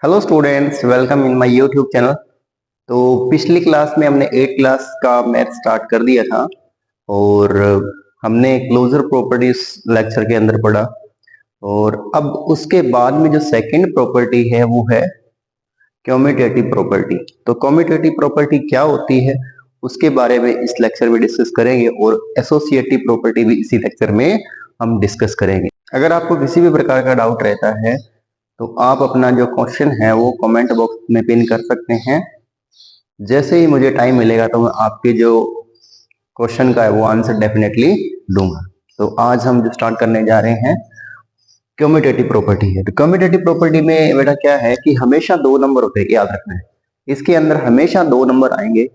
Hello students, welcome in my YouTube channel. तो पिछली class में हमने 8 क्लास का मैथ स्टार्ट कर दिया था और हमने क्लोजर प्रॉपर्टीज लेक्चर के अंदर पढ़ा। और अब उसके बाद में जो सेकंड प्रॉपर्टी है वो है कम्यूटेटिव प्रॉपर्टी। तो कम्यूटेटिव प्रॉपर्टी क्या होती है उसके बारे में इस लेक्चर में डिस्कस करेंगे और एसोसिएटिव प्रॉपर्टी भी इसी लेक्चर में हम डिस्कस करेंगे। अगर आपको किसी भी प्रकार का डाउट रहता है तो आप अपना जो क्वेश्चन है वो कमेंट बॉक्स में पिन कर सकते हैं। जैसे ही मुझे टाइम मिलेगा तो मैं आपके जो क्वेश्चन का है वो आंसर डेफिनेटली दूंगा। तो आज हम जो स्टार्ट करने जा रहे हैं कम्यूटेटिव प्रॉपर्टी है। तो कम्यूटेटिव प्रॉपर्टी में बेटा क्या है कि हमेशा दो नंबर होते हैं, याद रखना है। इसके अंदर हमेशा दो नंबर आएंगे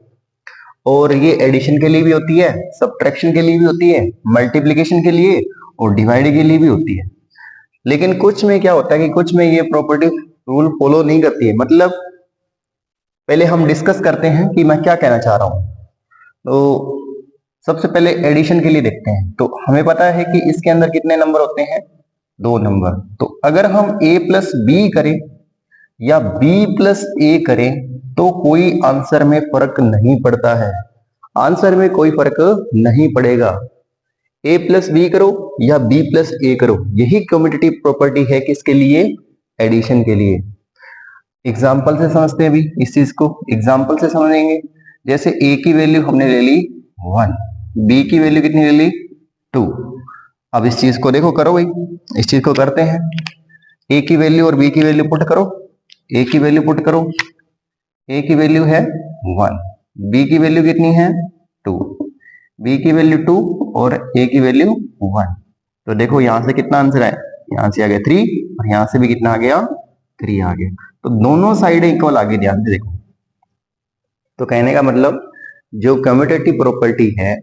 और ये एडिशन के लिए भी होती है, सब्ट्रैक्शन के लिए भी होती है, मल्टीप्लीकेशन के लिए और डिवाइड के लिए भी होती है। लेकिन कुछ में क्या होता है कि कुछ में ये प्रॉपर्टी रूल फॉलो नहीं करती है। मतलब पहले हम डिस्कस करते हैं कि मैं क्या कहना चाह रहा हूं। तो सबसे पहले एडिशन के लिए देखते हैं। तो हमें पता है कि इसके अंदर कितने नंबर होते हैं, दो नंबर। तो अगर हम a प्लस बी करें या b प्लस ए करें तो कोई आंसर में फर्क नहीं पड़ता है। आंसर में कोई फर्क नहीं पड़ेगा। a प्लस बी करो या b प्लस ए करो, यही कम्यूटेटिव प्रॉपर्टी है किसके लिए, एडिशन के लिए। एग्जाम्पल से समझते हैं। अभी इस चीज को एग्जाम्पल से समझेंगे। जैसे a की वैल्यू हमने ले ली 1, b की वैल्यू कितनी ले ली 2। अब इस चीज को देखो, करो भाई, इस चीज को करते हैं। a की वैल्यू और b की वैल्यू पुट करो। a की वैल्यू पुट करो, a की वैल्यू है 1, b की वैल्यू कितनी है 2, b की वैल्यू 2 और a की वैल्यू 1। तो देखो यहां से कितना आंसर आया, यहां से आ गया 3 और यहां से भी कितना आ गया 3 आ गया। तो दोनों साइड इक्वल आ गई, ध्यान से देखो। तो कहने का मतलब जो कम्यूटेटिव प्रॉपर्टी है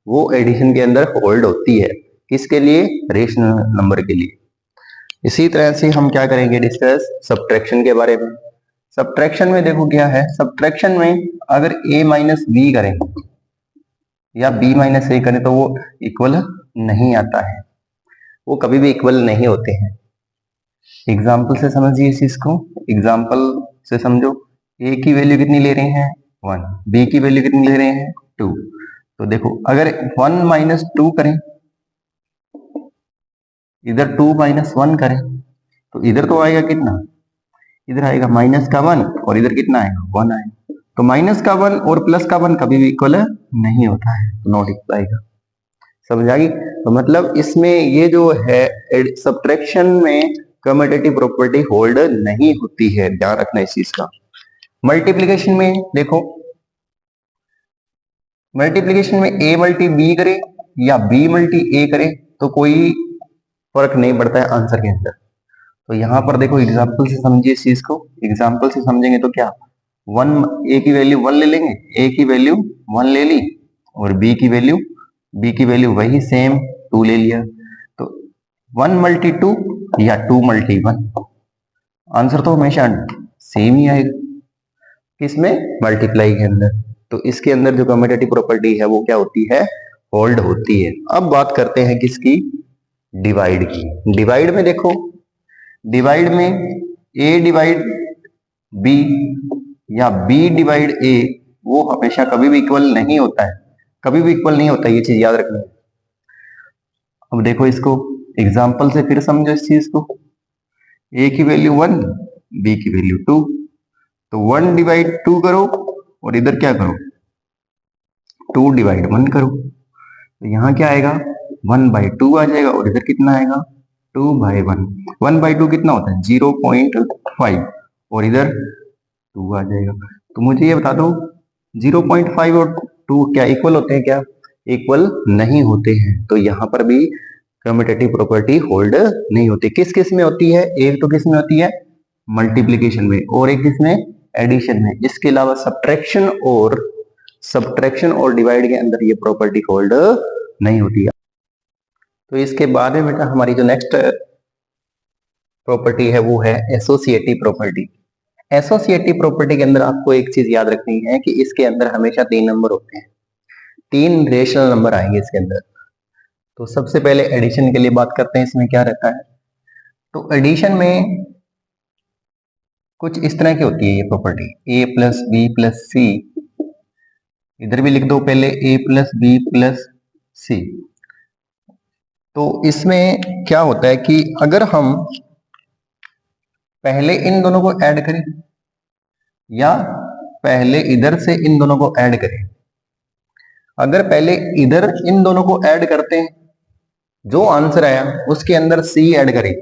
वो एडिशन के अंदर होल्ड होती है। किसके लिए, रेशनल नंबर के लिए। इसी तरह से हम क्या करेंगे, डिस्कस सब्ट्रैक्शन के बारे में। सब्ट्रैक्शन में देखो क्या है, सब्ट्रैक्शन में अगर a माइनस बी करें या b माइनस ए करें तो वो इक्वल नहीं आता है, वो कभी भी इक्वल नहीं होते हैं। एग्जाम्पल से समझिए इस चीज को। एग्जाम्पल से समझो, a की वैल्यू कितनी ले रहे हैं 1, b की वैल्यू कितनी ले रहे हैं 2। तो देखो अगर 1 माइनस 2 करें, इधर 2 माइनस 1 करें तो इधर तो आएगा कितना, इधर आएगा माइनस का 1 और इधर कितना आएगा 1 आएगा। तो माइनस का 1 और प्लस का 1 कभी भी इक्वल नहीं होता है, तो नॉट इक्वल आएगा। समझ आ गई। तो मतलब इसमें ये जो है सब्ट्रैक्शन में कम्यूटेटिव प्रॉपर्टी होल्ड नहीं होती है, ध्यान रखना इस चीज का। मल्टीप्लीकेशन में देखो, मल्टीप्लीकेशन में a मल्टी बी करे या b मल्टी ए करे तो कोई फर्क नहीं पड़ता है आंसर के अंदर। तो यहां पर देखो एग्जाम्पल से समझिए इस चीज को। एग्जाम्पल से समझेंगे तो क्या, वन, a की वैल्यू 1 ले लेंगे, a की वैल्यू 1 ले ली और b की वैल्यू वही सेम 2 ले लिया। तो 1 मल्टी 2 या 2 मल्टी 1, आंसर तो हमेशा सेम ही आएगा। किसमें, मल्टीप्लाई के अंदर। तो इसके अंदर जो कम्यूटेटिव प्रॉपर्टी है वो क्या होती है, होल्ड होती है। अब बात करते हैं किसकी, डिवाइड की। डिवाइड में देखो, डिवाइड में a डिवाइड b या b डिवाइड a वो हमेशा कभी भी इक्वल नहीं होता है, कभी भी इक्वल नहीं होता, ये चीज याद रखनी है। अब देखो इसको एग्जाम्पल से फिर समझो इस चीज को। a की वैल्यू 1, b की वैल्यू 2। तो 1 डिवाइड 2 करो और इधर क्या करो, 2 डिवाइड 1 करो। तो यहाँ क्या आएगा, 1 बाई 2 आ जाएगा और इधर कितना आएगा 2 बाई 1। 1 बाई 2 कितना होता है 0.5 और इधर 2 आ जाएगा। तो मुझे ये बता दो 0.5 और 2 क्या इक्वल होते हैं, क्या इक्वल नहीं होते हैं। तो यहाँ पर भी कम्यूटेटिव प्रॉपर्टी होल्ड नहीं होती। किस किस में होती है, एक तो किस में होती है, मल्टीप्लीकेशन में, और एक किस में, एडिशन में। इसके अलावा सब्ट्रैक्शन और डिवाइड के अंदर ये प्रॉपर्टी होल्ड नहीं होती है। तो इसके बाद में बेटा हमारी जो नेक्स्ट प्रॉपर्टी है वो है एसोसिएटिव प्रॉपर्टी। एसोसिएटिव प्रॉपर्टी के अंदर आपको एक चीज याद रखनी है कि इसके अंदर हमेशा 3 नंबर होते हैं, 3 रेशनल नंबर आएंगे इसके अंदर। तो सबसे पहले एडिशन के लिए बात करते हैं, इसमें क्या रहता है। तो एडिशन में कुछ इस तरह की होती है ये प्रॉपर्टी, ए प्लस बी प्लस सी, इधर भी लिख दो पहले ए प्लस बी प्लस सी। तो इसमें क्या होता है कि अगर हम पहले इन दोनों को ऐड करें या पहले इधर से इन दोनों को ऐड करें, अगर पहले इधर इन दोनों को ऐड करते हैं, जो आंसर आया उसके अंदर सी ऐड करें,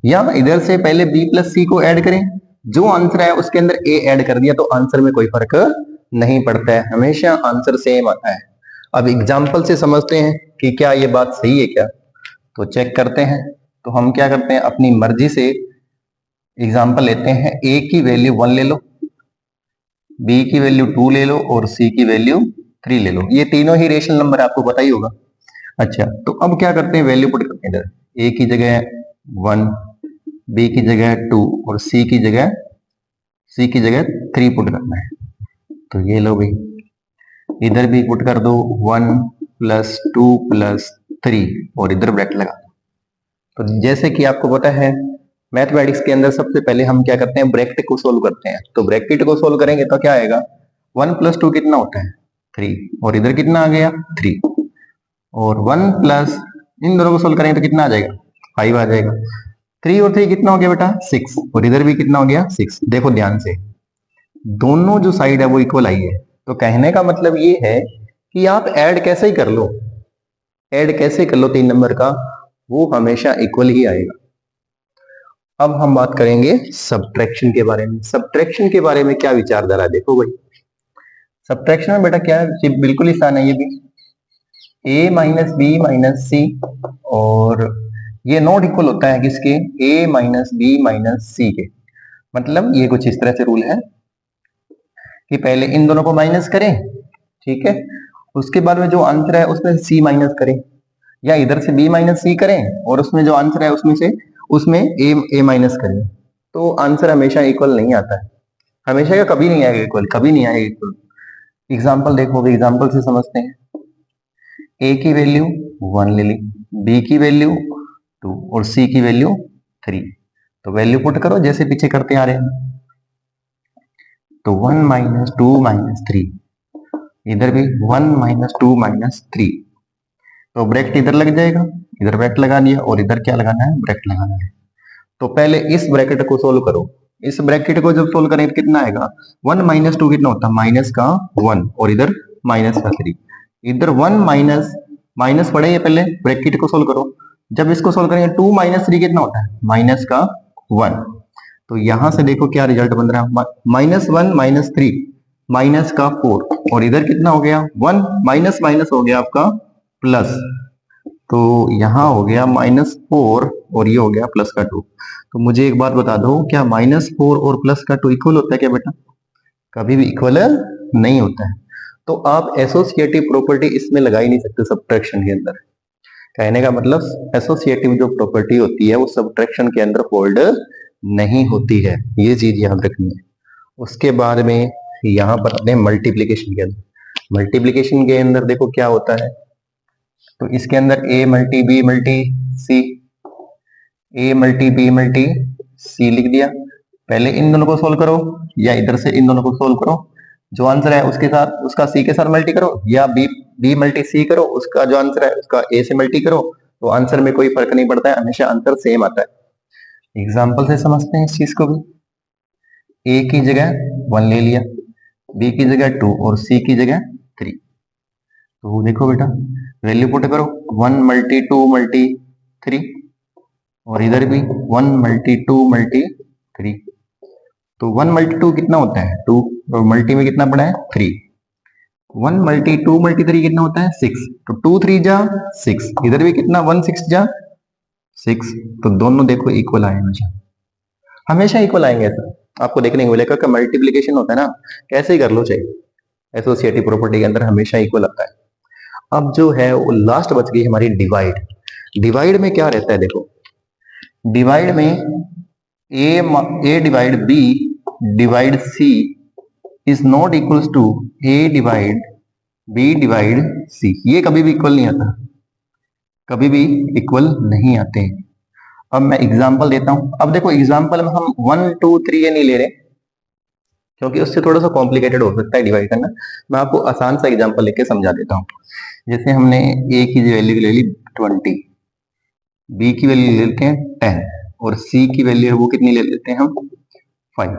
या इधर से पहले बी प्लस सी को ऐड करें, जो आंसर आया उसके अंदर ए ऐड कर दिया, तो आंसर में कोई फर्क नहीं पड़ता है, हमेशा आंसर सेम आता है। अब एग्जाम्पल से समझते हैं कि क्या ये बात सही है क्या, तो चेक करते हैं। तो हम क्या करते हैं, अपनी मर्जी से एग्जाम्पल लेते हैं। ए की वैल्यू 1 ले लो, बी की वैल्यू 2 ले लो और सी की वैल्यू 3 ले लो। ये तीनों ही रेशनल नंबर आपको पता ही होगा। अच्छा, तो अब क्या करते हैं, वैल्यू पुट करते हैं इधर। ए की जगह 1, बी की जगह 2 और सी की जगह 3 पुट करना है। तो ये लो भाई, इधर भी पुट कर दो 1 प्लस 2 प्लस 3 और इधर ब्रैकेट लगा दो। तो जैसे कि आपको पता है मैथमेटिक्स के अंदर सबसे पहले हम क्या करते हैं, ब्रैकेट को सोल्व करते हैं। तो ब्रैकेट को सोल्व करेंगे तो क्या आएगा, 1 प्लस 2 कितना होता है 3, और इधर कितना आ गया 3, और 1 प्लस इन दोनों को सोल्व करेंगे तो कितना आ जाएगा 5 आ जाएगा। 3 और 3 कितना हो गया बेटा 6, और इधर भी कितना हो गया 6। देखो ध्यान से, दोनों जो साइड है वो इक्वल आई है। तो कहने का मतलब ये है कि आप ऐड कैसे ही कर लो, ऐड कैसे कर लो 3 नंबर का, वो हमेशा इक्वल ही आएगा। अब हम बात करेंगे सब्ट्रैक्शन के बारे में। सब्ट्रैक्शन के बारे में क्या विचारधारा है, देखो भाई सब्ट्रैक्शन में बेटा क्या है, ये बिल्कुल ही आसान है। ये भी a माइनस बी माइनस सी, और ये नॉट इक्वल होता है किसके, a माइनस बी माइनस सी के। मतलब ये कुछ इस तरह से रूल है कि पहले इन दोनों को माइनस करें, ठीक है, उसके बाद में जो आंसर है उसमें c माइनस करें, या इधर से b माइनस सी करें और उसमें जो आंसर है उसमें a माइनस करें। तो आंसर हमेशा इक्वल नहीं आता है, हमेशा या कभी नहीं आएगा इक्वल, कभी नहीं आएगा इक्वल। एग्जाम्पल देखो, एग्जाम्पल से समझते हैं। a की वैल्यू 1 ले ली, b की वैल्यू 2 और c की वैल्यू 3। तो वैल्यू पुट करो जैसे पीछे करते आ रहे हैं। तो 1 माइनस 2 माइनस 3, इधर भी 1 माइनस 2 माइनस 3। तो ब्रैकेट इधर लग जाएगा, इधर ब्रैकेट लगा दिया, और इधर क्या लगाना है, ब्रैकेट लगाना है। तो पहले इस ब्रैकेट को सोल्व करो। इस ब्रैकेट को जब सोल्व करें तो कितना आएगा, 1 माइनस 2 कितना होता है, माइनस का 1 और इधर माइनस का 3। इधर 1 माइनस माइनस पड़े, पहले ब्रैकेट को सोल्व करो। जब इसको सोल्व करेंगे 2 माइनस 3 कितना होता है, माइनस का 1। तो यहां से देखो क्या रिजल्ट बन रहा है, माइनस 1 माइनस 3 माइनस का 4, और इधर कितना हो गया 1 माइनस माइनस हो गया आपका प्लस। तो यहाँ हो गया -4 और ये हो गया +2। तो मुझे एक बात बता दो, क्या -4 और +2 इक्वल होता है क्या बेटा, कभी भी इक्वल नहीं होता है। तो आप एसोसिएटिव प्रॉपर्टी इसमें लगा ही नहीं सकते सब्ट्रैक्शन के अंदर। कहने का मतलब एसोसिएटिव जो प्रॉपर्टी होती है वो सब्ट्रैक्शन के अंदर होल्ड नहीं होती है, ये चीज याद रखनी है। उसके बाद में यहाँ पर अपने मल्टीप्लीकेशन के अंदर, मल्टीप्लीकेशन के अंदर देखो क्या होता है। तो इसके अंदर a multi B multi C, a multi B multi C लिख दिया। पहले इन दोनों को सोल्व करो, या इधर से इन दोनों को सोल्व करो, जो आंसर है उसके साथ उसका c के साथ मल्टी करो, या b मल्टी सी करो, उसका जो आंसर है उसका a से मल्टी करो। तो आंसर में कोई फर्क नहीं पड़ता है, हमेशा आंसर सेम आता है। एग्जाम्पल से समझते हैं इस चीज को भी। a की जगह 1 ले लिया, b की जगह 2 और c की जगह 3। तो देखो बेटा वैल्यू पुट करो, 1 मल्टी 2 मल्टी 3, और इधर भी 1 मल्टी 2 मल्टी 3। तो 1 मल्टी 2 कितना होता है 2, और मल्टी में कितना पड़ा है 3। 1 मल्टी 2 मल्टी 3 कितना होता है 6। तो 2 3 जा 6, इधर भी कितना 1 6 जा 6। तो दोनों देखो इक्वल आए, हमेशा हमेशा इक्वल आएंगे। ऐसा आपको देखने को मिलेगा कि मल्टीप्लीकेशन होता है ना, कैसे ही कर लो चाहिए, एसोसिएटिव प्रॉपर्टी के अंदर हमेशा इक्वल आता है। अब जो है वो लास्ट बच गई हमारी डिवाइड। डिवाइड में क्या रहता है, देखो डिवाइड में a divide b divide c is not equals to a divide b divide c। ये कभी भी इक्वल नहीं आता, कभी भी इक्वल नहीं आते। अब मैं एग्जाम्पल देता हूं। अब देखो एग्जाम्पल में हम 1 2 3 ये नहीं ले रहे, क्योंकि उससे थोड़ा सा कॉम्प्लिकेटेड हो सकता है डिवाइड करना। मैं आपको आसान सा एग्जाम्पल लेके समझा देता हूँ। जैसे हमने ए की वैल्यू ले ली 20, बी की वैल्यू ले लेते हैं 10 और सी की वैल्यू है वो कितनी ले लेते हैं हम 5।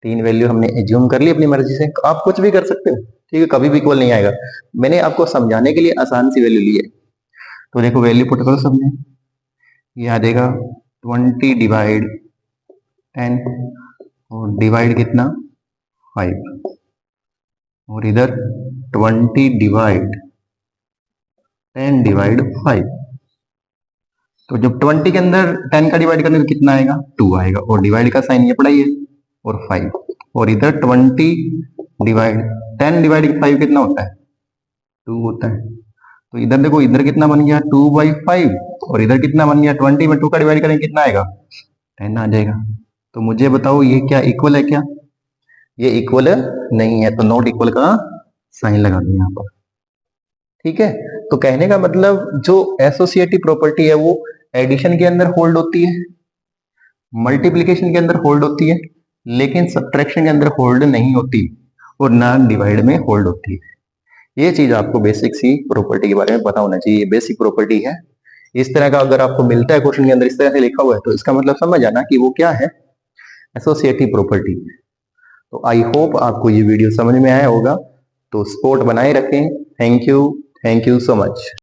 तीन वैल्यू हमने एज्यूम कर ली अपनी मर्जी से। आप कुछ भी कर सकते हो, ठीक है, कभी भी इक्वल नहीं आएगा। मैंने आपको समझाने के लिए आसान सी वैल्यू ली है। तो देखो वैल्यू पुट करो सबने, ये आ जाएगा 20 डिवाइड 10 और डिवाइड कितना 5, और इधर 20 डिवाइड 10 डिवाइड 5। तो जब 20 के अंदर 10 का डिवाइड करने में कितना आएगा 2 आएगा, और डिवाइड का साइन ये पड़ा ही है, और 5। और इधर 20 डिवाइड 10 डिवाइड 5 कितना होता है 2 होता है। तो इधर देखो इधर कितना बन गया 2/5, और इधर कितना बन गया 20 में 2 का डिवाइड करेंगे कितना आएगा 10 आ जाएगा। तो मुझे बताओ ये क्या इक्वल है क्या? ये इक्वल नहीं है, तो नॉट इक्वल का साइन लगा दो यहाँ पर, ठीक है। तो कहने का मतलब जो एसोसिएटिव प्रॉपर्टी है वो एडिशन के अंदर होल्ड होती है, मल्टीप्लिकेशन के अंदर होल्ड होती है, लेकिन सब्ट्रैक्शन के अंदर होल्ड नहीं होती, और ना डिवाइड में होल्ड होती है। ये चीज आपको बेसिक सी प्रॉपर्टी के बारे में पता होना चाहिए। ये बेसिक प्रॉपर्टी है। इस तरह का अगर आपको मिलता है क्वेश्चन के अंदर इस तरह से लिखा हुआ है, तो इसका मतलब समझ आना कि वो क्या है, एसोसिएटिव प्रॉपर्टी। तो आई होप आपको ये वीडियो समझ में आया होगा। तो सपोर्ट बनाए रखें। Thank you so much.